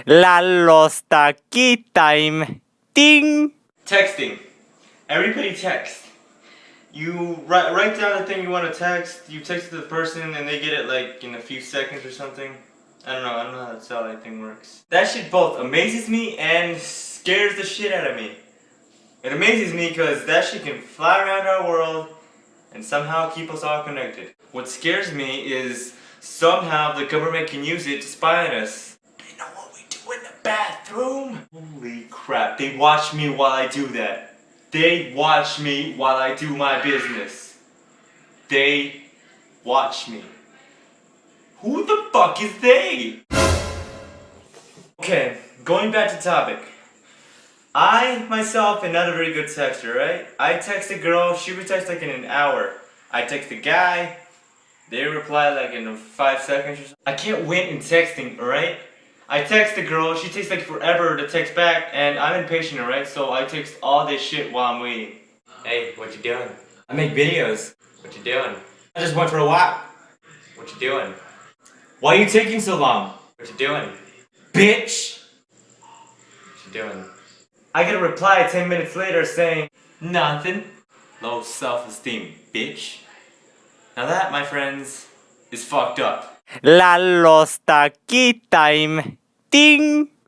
Lalostaki time. Ding. Texting. Everybody text. You write down the thing you want to text. You text it to the person, and they get it like in a few seconds or something. I don't know how that thing works. That shit both amazes me and scares the shit out of me. It amazes me because that shit can fly around our world and somehow keep us all connected. What scares me is somehow the government can use it to spy on us. They know what we do in the bathroom. Holy crap, they watch me while I do that. They watch me while I do my business. They watch me. Who the fuck is they? Okay, going back to topic. I, myself, am not a very good texter, right? I text a girl, she would text like in an hour. I text a guy, they reply like in 5 seconds or so. I can't win in texting, alright? I text a girl, she takes like forever to text back, and I'm impatient, alright? So I text all this shit while I'm waiting. Hey, what you doing? I make videos. What you doing? I just went for a walk. What you doing? Why are you taking so long? What you doing? Bitch! What you doing? I get a reply 10 minutes later saying, nothing. Low self-esteem, bitch. Now that, my friends, is fucked up. Lalostaki time. Ding.